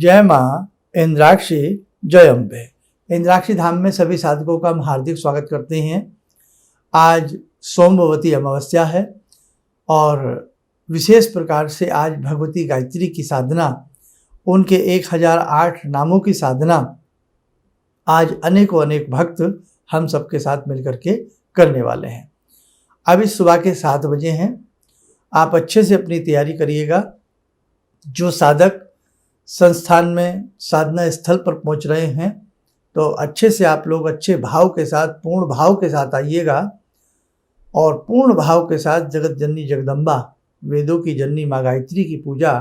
जय माँ इंद्राक्षी जय अम्बे। इंद्राक्षी धाम में सभी साधकों का हम हार्दिक स्वागत करते हैं। आज सोमवती अमावस्या है और विशेष प्रकार से आज भगवती गायत्री की साधना, उनके 1008 नामों की साधना आज अनेकों अनेक भक्त हम सबके साथ मिलकर के करने वाले हैं। अभी सुबह के 7 बजे हैं। आप अच्छे से अपनी तैयारी करिएगा। जो साधक संस्थान में साधना स्थल पर पहुंच रहे हैं तो अच्छे से आप लोग अच्छे भाव के साथ, पूर्ण भाव के साथ आइएगा और पूर्ण भाव के साथ जगत जननी जगदम्बा, वेदों की जननी माँ गायत्री की पूजा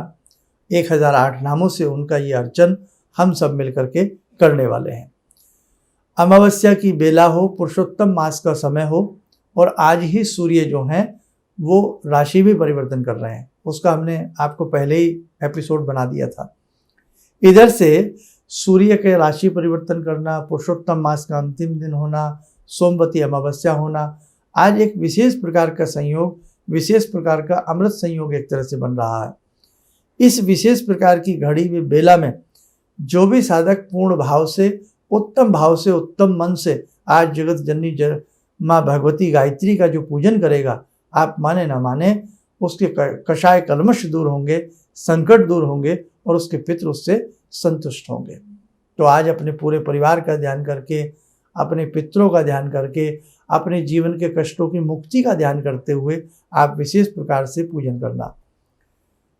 1008 नामों से उनका ये अर्चन हम सब मिलकर के करने वाले हैं। अमावस्या की बेला हो, पुरुषोत्तम मास का समय हो और आज ही सूर्य जो हैं वो राशि भी परिवर्तन कर रहे हैं। उसका हमने आपको पहले ही एपिसोड बना दिया था। इधर से सूर्य के राशि परिवर्तन करना, पुरुषोत्तम मास का अंतिम दिन होना, सोमवती अमावस्या होना, आज एक विशेष प्रकार का संयोग, विशेष प्रकार का अमृत संयोग एक तरह से बन रहा है। इस विशेष प्रकार की घड़ी में बेला में जो भी साधक पूर्ण भाव से, उत्तम मन से आज जगत जननी माँ भगवती गायत्री का जो पूजन करेगा, आप माने ना माने उसके कषाय कल्मश दूर होंगे, संकट दूर होंगे और उसके पितृ उससे संतुष्ट होंगे। तो आज अपने पूरे परिवार का ध्यान करके, अपने पितरों का ध्यान करके, अपने जीवन के कष्टों की मुक्ति का ध्यान करते हुए आप विशेष प्रकार से पूजन करना।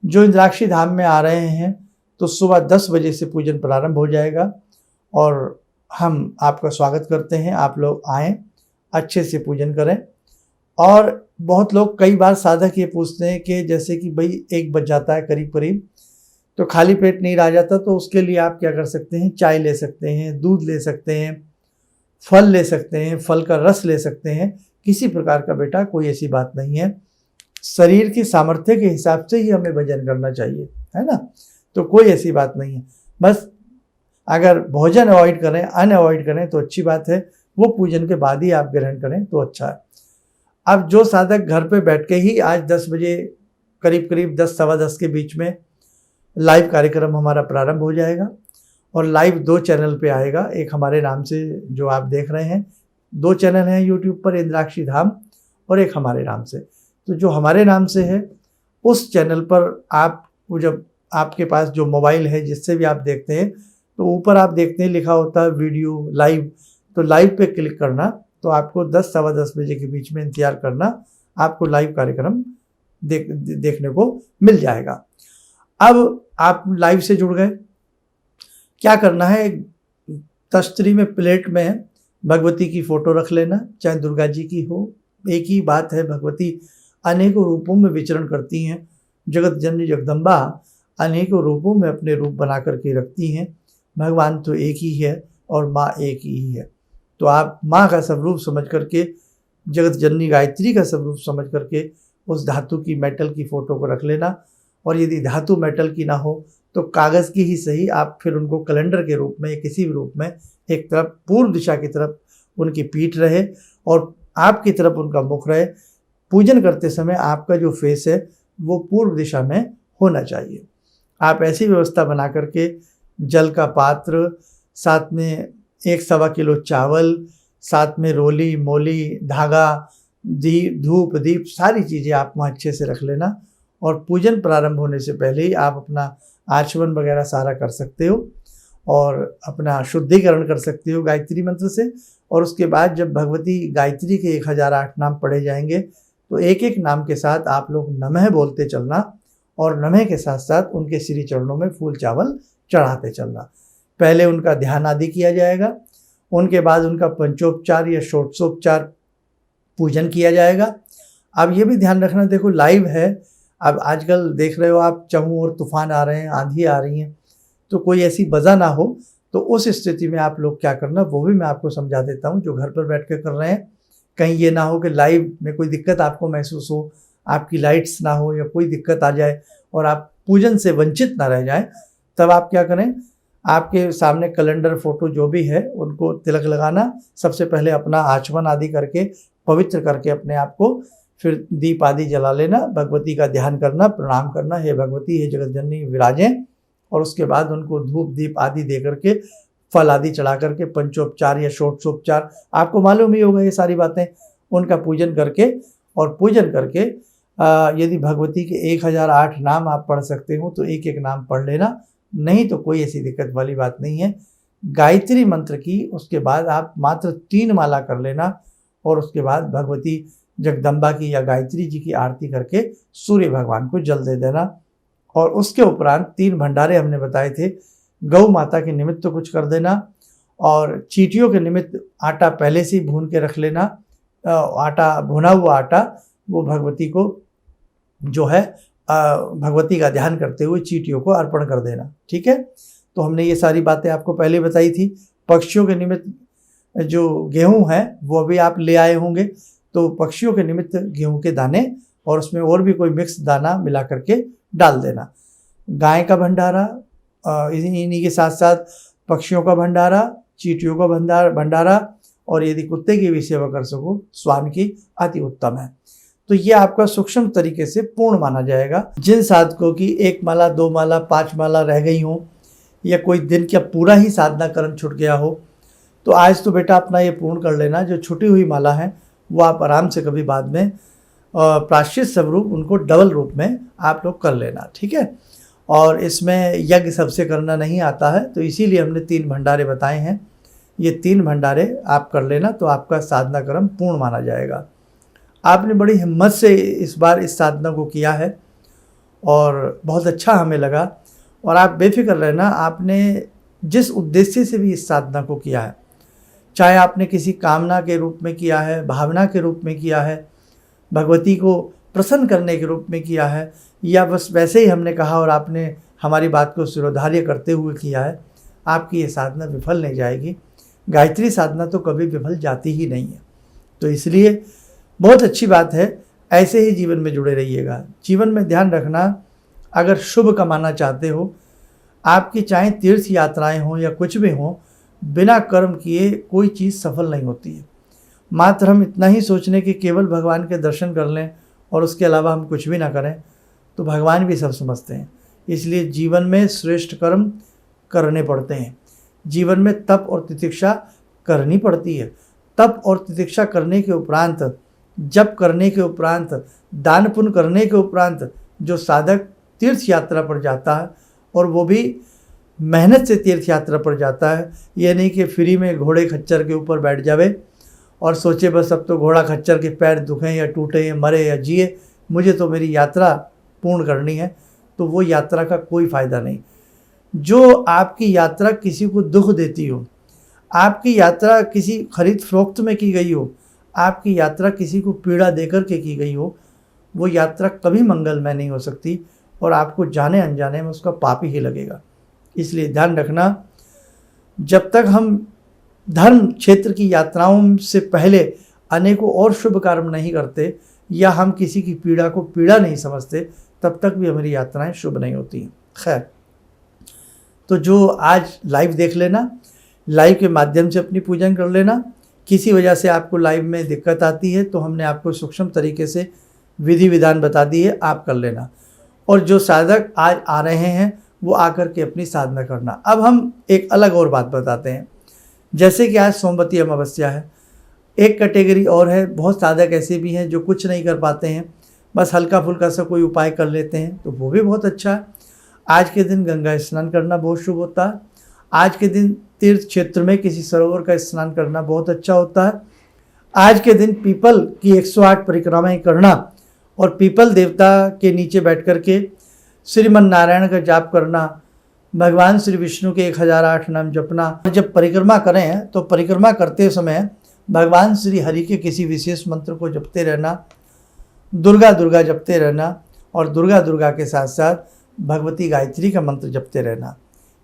जो इंद्राक्षी धाम में आ रहे हैं तो सुबह 10 बजे से पूजन प्रारंभ हो जाएगा और हम आपका स्वागत करते हैं। आप लोग आएँ, अच्छे से पूजन करें। और बहुत लोग, कई बार साधक ये पूछते हैं कि जैसे कि भाई 1 बज जाता है करीब, तो खाली पेट नहीं रह जाता, तो उसके लिए आप क्या कर सकते हैं? चाय ले सकते हैं, दूध ले सकते हैं, फल ले सकते हैं, फल का रस ले सकते हैं। किसी प्रकार का बेटा कोई ऐसी बात नहीं है। शरीर की सामर्थ्य के हिसाब से ही हमें भजन करना चाहिए, है ना? तो कोई ऐसी बात नहीं है। बस अगर भोजन अवॉइड करें, अन अवॉइड करें तो अच्छी बात है। वो पूजन के बाद ही आप ग्रहण करें तो अच्छा है। अब जो साधक घर पे बैठ के ही आज 10 बजे करीब 10 सवा 10 के बीच में लाइव कार्यक्रम हमारा प्रारंभ हो जाएगा और लाइव 2 चैनल पे आएगा। एक हमारे नाम से जो आप देख रहे हैं, 2 चैनल हैं यूट्यूब पर, इंद्राक्षी धाम, और एक हमारे नाम से। तो जो हमारे नाम से है उस चैनल पर आप, जब आपके पास जो मोबाइल है जिससे भी आप देखते हैं, तो ऊपर आप देखते हैं लिखा होता है वीडियो लाइव, तो लाइव पे क्लिक करना, तो आपको 10 सवा 10 बजे के बीच में इंतजार करना, आपको लाइव कार्यक्रम देखने को मिल जाएगा। अब आप लाइव से जुड़ गए, क्या करना है? तस्तरी में, प्लेट में भगवती की फोटो रख लेना, चाहे दुर्गा जी की हो। एक ही बात है, भगवती अनेकों रूपों में विचरण करती हैं। जगत जननी जगदम्बा अनेकों रूपों में अपने रूप बना करके रखती हैं। भगवान तो एक ही है और माँ एक ही है। तो आप माँ का स्वरूप समझ करके, जगत जननी गायत्री का स्वरूप समझ करके उस धातु की, मेटल की फ़ोटो को रख लेना। और यदि धातु मेटल की ना हो तो कागज़ की ही सही, आप फिर उनको कैलेंडर के रूप में, किसी भी रूप में, एक तरफ पूर्व दिशा की तरफ उनकी पीठ रहे और आपकी तरफ उनका मुख रहे। पूजन करते समय आपका जो फेस है वो पूर्व दिशा में होना चाहिए। आप ऐसी व्यवस्था बना करके, जल का पात्र, साथ में 1 सवा किलो चावल, साथ में रोली, मोली, धागा, धूप, दीप, सारी चीज़ें आप वहाँ अच्छे से रख लेना। और पूजन प्रारंभ होने से पहले ही आप अपना आचमन वगैरह सारा कर सकते हो और अपना शुद्धिकरण कर सकते हो गायत्री मंत्र से। और उसके बाद जब भगवती गायत्री के 1008 नाम पढ़े जाएंगे तो एक एक नाम के साथ आप लोग नमः बोलते चलना और नमः के साथ साथ उनके श्री चरणों में फूल चावल चढ़ाते चलना। पहले उनका ध्यान आदि किया जाएगा, उनके बाद उनका पंचोपचार या षोडशोपचार पूजन किया जाएगा। अब ये भी ध्यान रखना, देखो लाइव है, अब आजकल देख रहे हो आप, चारों ओर तूफान आ रहे हैं, आंधी आ रही हैं, तो कोई ऐसी वजह ना हो। तो उस स्थिति में आप लोग क्या करना, वो भी मैं आपको समझा देता हूँ। जो घर पर बैठ कर रहे हैं, कहीं ये ना हो कि लाइव में कोई दिक्कत आपको महसूस हो, आपकी लाइट्स ना हो या कोई दिक्कत आ जाए और आप पूजन से वंचित ना रह जाएं। तब आप क्या करें, आपके सामने कैलेंडर, फोटो जो भी है उनको तिलक लगाना। सबसे पहले अपना आचमन आदि करके, पवित्र करके अपने आप को, फिर दीप आदि जला लेना, भगवती का ध्यान करना, प्रणाम करना, हे भगवती, हे जगत जननी विराजें, और उसके बाद उनको धूप दीप आदि दे करके, फल आदि चढ़ा करके, पंचोपचार या षोडशोपचार, आपको मालूम ही होगा ये सारी बातें, उनका पूजन करके, और पूजन करके यदि भगवती के 1008 नाम आप पढ़ सकते हो तो एक एक नाम पढ़ लेना, नहीं तो कोई ऐसी दिक्कत वाली बात नहीं है। गायत्री मंत्र की उसके बाद आप मात्र 3 माला कर लेना, और उसके बाद भगवती जगदम्बा की या गायत्री जी की आरती करके सूर्य भगवान को जल दे देना। और उसके उपरांत 3 भंडारे हमने बताए थे, गौ माता के निमित्त तो कुछ कर देना, और चींटियों के निमित्त आटा पहले से ही भून के रख लेना। आटा, भुना हुआ आटा, वो भगवती को जो है भगवती का ध्यान करते हुए चींटियों को अर्पण कर देना। ठीक है, तो हमने ये सारी बातें आपको पहले बताई थी। पक्षियों के निमित्त जो गेहूं है वो भी आप ले आए होंगे, तो पक्षियों के निमित्त गेहूं के दाने और उसमें और भी कोई मिक्स दाना मिला करके डाल देना। गाय का भंडारा, इन्हीं के साथ साथ पक्षियों का भंडारा, चींटियों का भंडारा, और यदि कुत्ते की भी सेवा कर सको, श्वान की, अति उत्तम है। तो ये आपका सूक्ष्म तरीके से पूर्ण माना जाएगा। जिन साधकों की 1 माला, 2 माला, 5 माला रह गई हो, या कोई दिन का पूरा ही साधना कर्म छूट गया हो, तो आज तो बेटा अपना ये पूर्ण कर लेना। जो छुटी हुई माला है वो आप आराम से कभी बाद में प्रायश्चित स्वरूप उनको डबल रूप में आप लोग कर लेना। ठीक है, और इसमें यज्ञ सबसे करना नहीं आता है, तो इसीलिए हमने 3 भंडारे बताए हैं। ये 3 भंडारे आप कर लेना तो आपका साधना कर्म पूर्ण माना जाएगा। आपने बड़ी हिम्मत से इस बार इस साधना को किया है और बहुत अच्छा हमें लगा, और आप बेफिक्र रहना, आपने जिस उद्देश्य से भी इस साधना को किया है, चाहे आपने किसी कामना के रूप में किया है, भावना के रूप में किया है, भगवती को प्रसन्न करने के रूप में किया है, या बस वैसे ही हमने कहा और आपने हमारी बात को शिरोधार्य करते हुए किया है, आपकी ये साधना विफल नहीं जाएगी। गायत्री साधना तो कभी विफल जाती ही नहीं है। तो इसलिए बहुत अच्छी बात है, ऐसे ही जीवन में जुड़े रहिएगा। जीवन में ध्यान रखना, अगर शुभ कमाना चाहते हो, आपकी चाहे तीर्थ यात्राएं हों या कुछ भी हों, बिना कर्म किए कोई चीज़ सफल नहीं होती है। मात्र हम इतना ही सोचने कि केवल भगवान के दर्शन कर लें और उसके अलावा हम कुछ भी ना करें, तो भगवान भी सब समझते हैं। इसलिए जीवन में श्रेष्ठ कर्म करने पड़ते हैं। जीवन में तप और तितिक्षा करनी पड़ती है। तप और तितिक्षा करने के उपरांत, जप करने के उपरांत, दान पुण्य करने के उपरांत जो साधक तीर्थ यात्रा पर जाता है, और वो भी मेहनत से तीर्थ यात्रा पर जाता है, ये नहीं कि फ्री में घोड़े खच्चर के ऊपर बैठ जावे और सोचे बस अब तो घोड़ा खच्चर के पैर दुखें या टूटे या मरे या जिए, मुझे तो मेरी यात्रा पूर्ण करनी है, तो वो यात्रा का कोई फ़ायदा नहीं। जो आपकी यात्रा किसी को दुख देती हो, आपकी यात्रा किसी खरीद फरोख्त में की गई हो, आपकी यात्रा किसी को पीड़ा देकर के की गई हो, वो यात्रा कभी मंगलमय नहीं हो सकती, और आपको जाने अनजाने में उसका पाप ही लगेगा। इसलिए ध्यान रखना, जब तक हम धर्म क्षेत्र की यात्राओं से पहले अनेकों और शुभ कर्म नहीं करते, या हम किसी की पीड़ा को पीड़ा नहीं समझते, तब तक भी हमारी यात्राएं शुभ नहीं होती। खैर, तो जो आज लाइव देख लेना, लाइव के माध्यम से अपनी पूजन कर लेना। किसी वजह से आपको लाइव में दिक्कत आती है तो हमने आपको सूक्ष्म तरीके से विधि विधान बता दी है, आप कर लेना। और जो साधक आज आ रहे हैं वो आकर के अपनी साधना करना। अब हम एक अलग और बात बताते हैं, जैसे कि आज सोमवती अमावस्या है, एक कैटेगरी और है, बहुत साधक ऐसे भी हैं जो कुछ नहीं कर पाते हैं, बस हल्का फुल्का सा कोई उपाय कर लेते हैं, तो वो भी बहुत अच्छा है। आज के दिन गंगा स्नान करना बहुत शुभ होता है। आज के दिन तीर्थ क्षेत्र में किसी सरोवर का स्नान करना बहुत अच्छा होता है। आज के दिन पीपल की 108 परिक्रमाएं करना और पीपल देवता के नीचे बैठ कर के श्रीमन नारायण का जाप करना, भगवान श्री विष्णु के 1008 नाम जपना। जब परिक्रमा करें तो परिक्रमा करते समय भगवान श्री हरि के किसी विशेष मंत्र को जपते रहना, दुर्गा दुर्गा जपते रहना, और दुर्गा दुर्गा के साथ साथ भगवती गायत्री का मंत्र जपते रहना।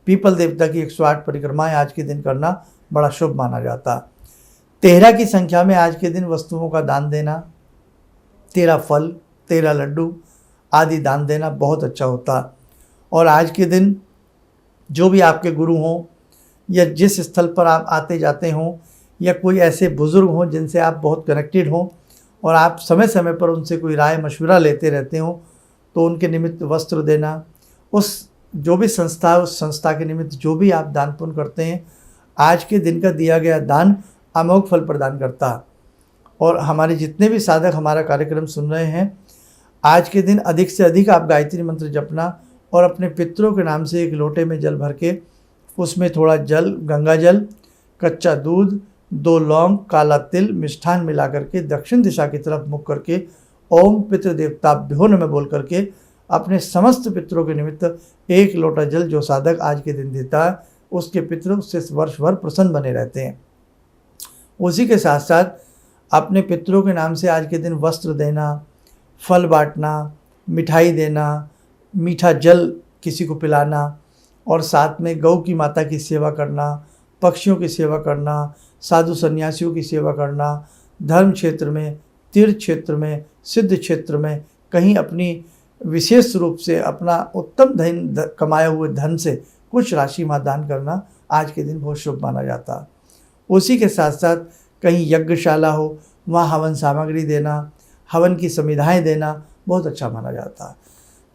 पीपल देवता की 108 परिक्रमाएं आज के दिन करना बड़ा शुभ माना जाता। 13 की संख्या में आज के दिन वस्तुओं का दान देना, 13 फल, 13 लड्डू आदि दान देना बहुत अच्छा होता। और आज के दिन जो भी आपके गुरु हों, या जिस स्थल पर आप आते जाते हों, या कोई ऐसे बुज़ुर्ग हों जिनसे आप बहुत कनेक्टेड हों और आप समय समय पर उनसे कोई राय मशवरा लेते रहते हो, तो उनके निमित्त वस्त्र देना। उस जो भी संस्था है उस संस्था के निमित्त जो भी आप दान पुण्य करते हैं, आज के दिन का दिया गया दान अमोघ फल प्रदान करता है। और हमारे जितने भी साधक हमारा कार्यक्रम सुन रहे हैं, आज के दिन अधिक से अधिक आप गायत्री मंत्र जपना और अपने पितरों के नाम से एक लोटे में जल भर के उसमें थोड़ा जल, गंगा जल, कच्चा दूध, 2 लौंग, काला तिल, मिष्ठान मिला करके दक्षिण दिशा की तरफ मुख करके ओम पितृ देवताभ्यो नमः बोल करके अपने समस्त पितरों के निमित्त 1 लोटा जल जो साधक आज के दिन देता है, उसके पितृ उससे वर्ष भर प्रसन्न बने रहते हैं। उसी के साथ साथ अपने पितरों के नाम से आज के दिन वस्त्र देना, फल बांटना, मिठाई देना, मीठा जल किसी को पिलाना और साथ में गौ की माता की सेवा करना, पक्षियों की सेवा करना, साधु सन्यासियों की सेवा करना, धर्म क्षेत्र में, तीर्थ क्षेत्र में, सिद्ध क्षेत्र में कहीं अपनी विशेष रूप से अपना उत्तम धन कमाए हुए धन से कुछ राशि में दान करना आज के दिन बहुत शुभ माना जाता है। उसी के साथ साथ कहीं यज्ञशाला हो, वहाँ हवन सामग्री देना, हवन की संविधाएँ देना बहुत अच्छा माना जाता है।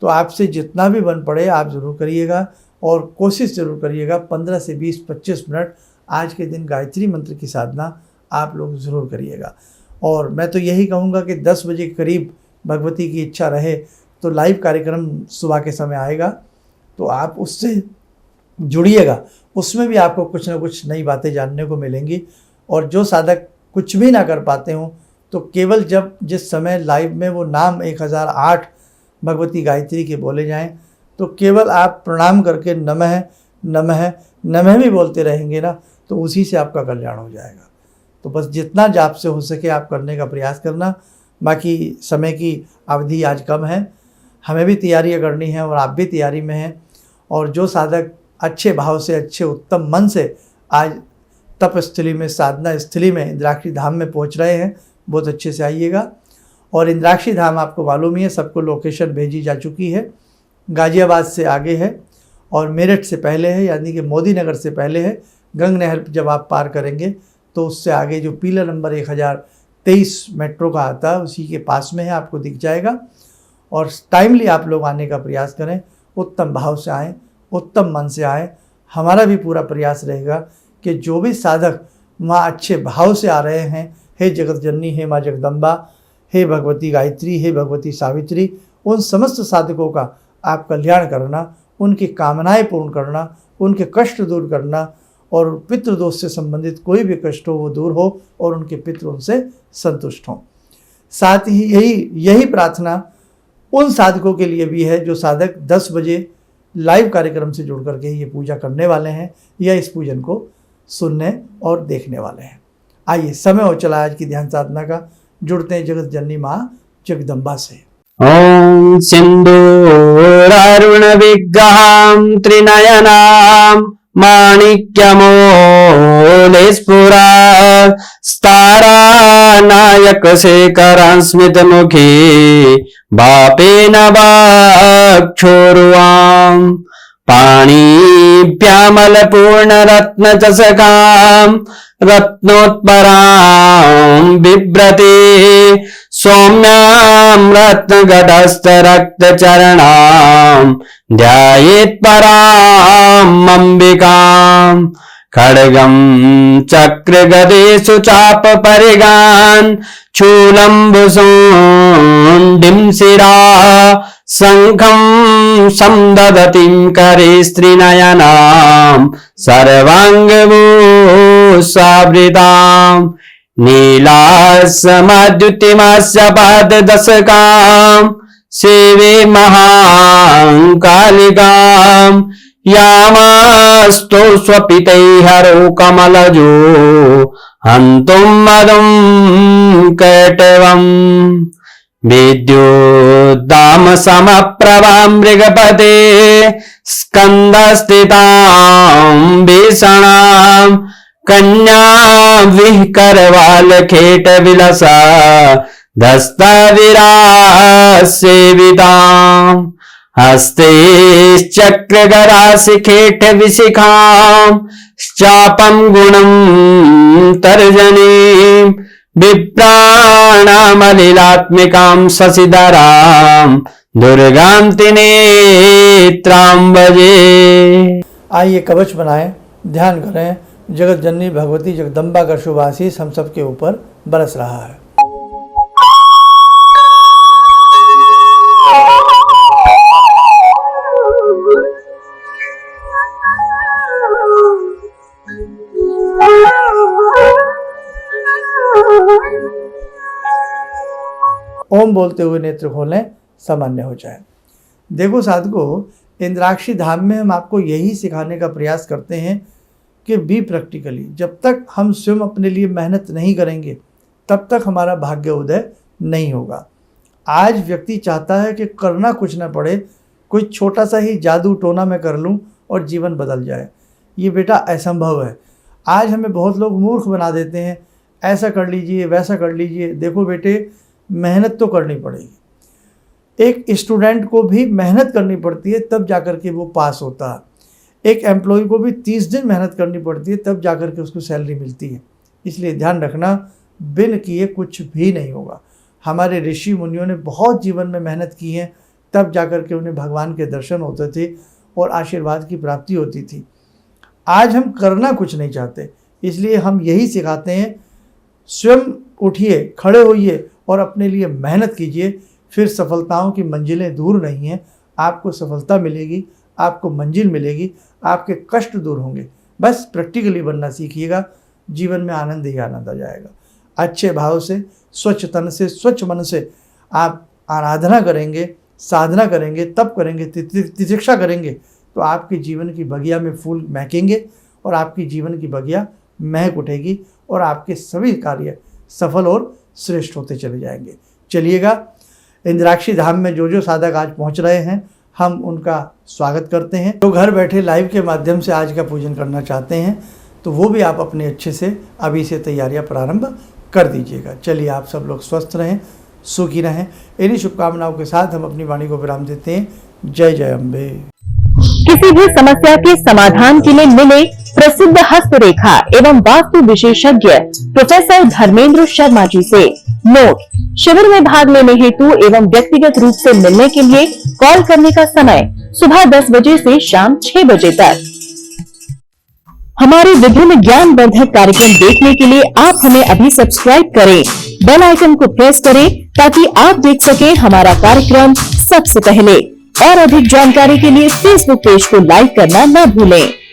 तो आपसे जितना भी बन पड़े आप ज़रूर करिएगा और कोशिश ज़रूर करिएगा 15 से 20-25 मिनट आज के दिन गायत्री मंत्र की साधना आप लोग ज़रूर करिएगा। और मैं तो यही कहूँगा कि 10 बजे के करीब भगवती की इच्छा रहे तो लाइव कार्यक्रम सुबह के समय आएगा, तो आप उससे जुड़िएगा। उसमें भी आपको कुछ ना कुछ नई बातें जानने को मिलेंगी। और जो साधक कुछ भी ना कर पाते हों तो केवल जिस समय लाइव में वो नाम 1008 भगवती गायत्री के बोले जाएं तो केवल आप प्रणाम करके नमः नमः नमः भी बोलते रहेंगे ना, तो उसी से आपका कल्याण हो जाएगा। तो बस जितना जाप से हो सके आप करने का प्रयास करना। बाकी समय की अवधि आज कम है, हमें भी तैयारियां करनी है और आप भी तैयारी में हैं। और जो साधक अच्छे भाव से, अच्छे उत्तम मन से आज तपस्थली में, साधना स्थली में, इंद्राक्षी धाम में पहुंच रहे हैं, बहुत अच्छे से आइएगा। और इंद्राक्षी धाम आपको मालूम ही है, सबको लोकेशन भेजी जा चुकी है। गाजियाबाद से आगे है और मेरठ से पहले है, यानी कि मोदी नगर से पहले है। गंग नहर जब आप पार करेंगे तो उससे आगे जो पिलर नंबर 1023 मेट्रो का आता है उसी के पास में है, आपको दिख जाएगा। और टाइमली आप लोग आने का प्रयास करें, उत्तम भाव से आएँ, उत्तम मन से आएँ। हमारा भी पूरा प्रयास रहेगा कि जो भी साधक वहाँ अच्छे भाव से आ रहे हैं, हे जगत जननी, हे माँ जगदम्बा, हे भगवती गायत्री, हे भगवती सावित्री, उन समस्त साधकों का आप कल्याण करना, उनकी कामनाएं पूर्ण करना, उनके कष्ट दूर करना और पितृदोष से संबंधित कोई भी कष्ट हो वो दूर हो और उनके पितृ उनसे संतुष्ट हों। साथ ही यही प्रार्थना उन साधकों के लिए भी है जो साधक 10 बजे लाइव कार्यक्रम से जुड़ करके ये पूजा करने वाले हैं या इस पूजन को सुनने और देखने वाले हैं। आइए, समय हो चला आज की ध्यान साधना का। जुड़ते हैं जगत जननी माँ जगदम्बा से। ओम सिंदूरारुण विग्रहां त्रिनयनां माणिक्यमौले स्फुरा स्तारानायक शेखरां स्मितमुखी बापेन वाक्षोरुवां पाणिभ्यामलपूर्णरत्नचषकां रत्नोत्परां बिभ्रते सौम्यां रत्नगटस्थरक्तचरणां ध्यायेत् पराम् अम्बिकां खड्गं चक्रगदेषु चापपरिगान् शूलम्बुसुण्डिं शिरा शङ्खं संदधतीं करे स्त्रीनयनां सर्वाङ्गभूषावृतां नीलासमद्युतिमस्य पाददशकां सेवे महाकालिकां यामास्तो स्वपितैर्हरो कमलजो हन्तुं मदं कैटवम् विद्युद्दामसमप्रभां मृगपते स्कन्दस्थितां भीषणां कन्यां विहकरवालखेटविलसा धस्तविरासेवितां हस्ते चक्रगराशिखेटविशिखां चापं गुणं तर्जनीं विप्राणामलिलात्मिकां शशिधरां दुर्गांति नेत्रां भजे। आइए कवच बनाएं, ध्यान करें, जगत जननी भगवती जगदम्बा का शुभ आशीष हम सबके ऊपर बरस रहा है। ओम बोलते हुए नेत्र खोलें, सामान्य हो जाए। देखो साधकों, इंद्राक्षी धाम में हम आपको यही सिखाने का प्रयास करते हैं कि बी प्रैक्टिकली। जब तक हम स्वयं अपने लिए मेहनत नहीं करेंगे तब तक हमारा भाग्य उदय नहीं होगा। आज व्यक्ति चाहता है कि करना कुछ ना पड़े, कोई छोटा सा ही जादू टोना मैं कर लूं और जीवन बदल जाए। ये बेटा असंभव है। आज हमें बहुत लोग मूर्ख बना देते हैं, ऐसा कर लीजिए वैसा कर लीजिए। देखो बेटे, मेहनत तो करनी पड़ेगी। एक स्टूडेंट को भी मेहनत करनी पड़ती है, तब जाकर के वो पास होता है। एक एम्प्लॉय को भी 30 दिन मेहनत करनी पड़ती है, तब जाकर के उसको सैलरी मिलती है। इसलिए ध्यान रखना, बिन किए कुछ भी नहीं होगा। हमारे ऋषि मुनियों ने बहुत जीवन में मेहनत की है, तब जाकर के उन्हें भगवान के दर्शन होते थे और आशीर्वाद की प्राप्ति होती थी। आज हम करना कुछ नहीं चाहते, इसलिए हम यही सिखाते हैं, स्वयं उठिए, खड़े होइए और अपने लिए मेहनत कीजिए। फिर सफलताओं की मंजिलें दूर नहीं हैं, आपको सफलता मिलेगी, आपको मंजिल मिलेगी, आपके कष्ट दूर होंगे। बस प्रैक्टिकली बनना सीखिएगा, जीवन में आनंद ही आनंद आ जाएगा। अच्छे भाव से, स्वच्छ तन से, स्वच्छ मन से आप आराधना करेंगे, साधना करेंगे, तप करेंगे, तितिक्षा करेंगे, तो आपके जीवन की बगिया में फूल महकेंगे और आपकी जीवन की बगिया महक उठेगी और आपके सभी कार्य सफल और श्रेष्ठ होते चले जाएंगे। चलिएगा, इंद्राक्षी धाम में जो जो साधक आज पहुंच रहे हैं, हम उनका स्वागत करते हैं। जो घर बैठे लाइव के माध्यम से आज का पूजन करना चाहते हैं, तो वो भी आप अपने अच्छे से अभी से तैयारियां प्रारंभ कर दीजिएगा। चलिए, आप सब लोग स्वस्थ रहें, सुखी रहें। इन्हीं शुभकामनाओं के साथ हम अपनी वाणी को विराम देते हैं। जय जय अम्बे। किसी भी समस्या के समाधान के लिए मिले प्रसिद्ध हस्तरेखा एवं वास्तु विशेषज्ञ प्रोफेसर धर्मेंद्र शर्मा जी से। नोट: शिविर में भाग लेने हेतु एवं व्यक्तिगत रूप से मिलने के लिए कॉल करने का समय सुबह 10 बजे से शाम 6 बजे तक। हमारे विभिन्न ज्ञानवर्धक कार्यक्रम देखने के लिए आप हमें अभी सब्सक्राइब करें, बेल आइकन को प्रेस करें ताकि आप देख सकें हमारा कार्यक्रम सबसे पहले। और अधिक जानकारी के लिए फेसबुक पेज को लाइक करना न भूलें।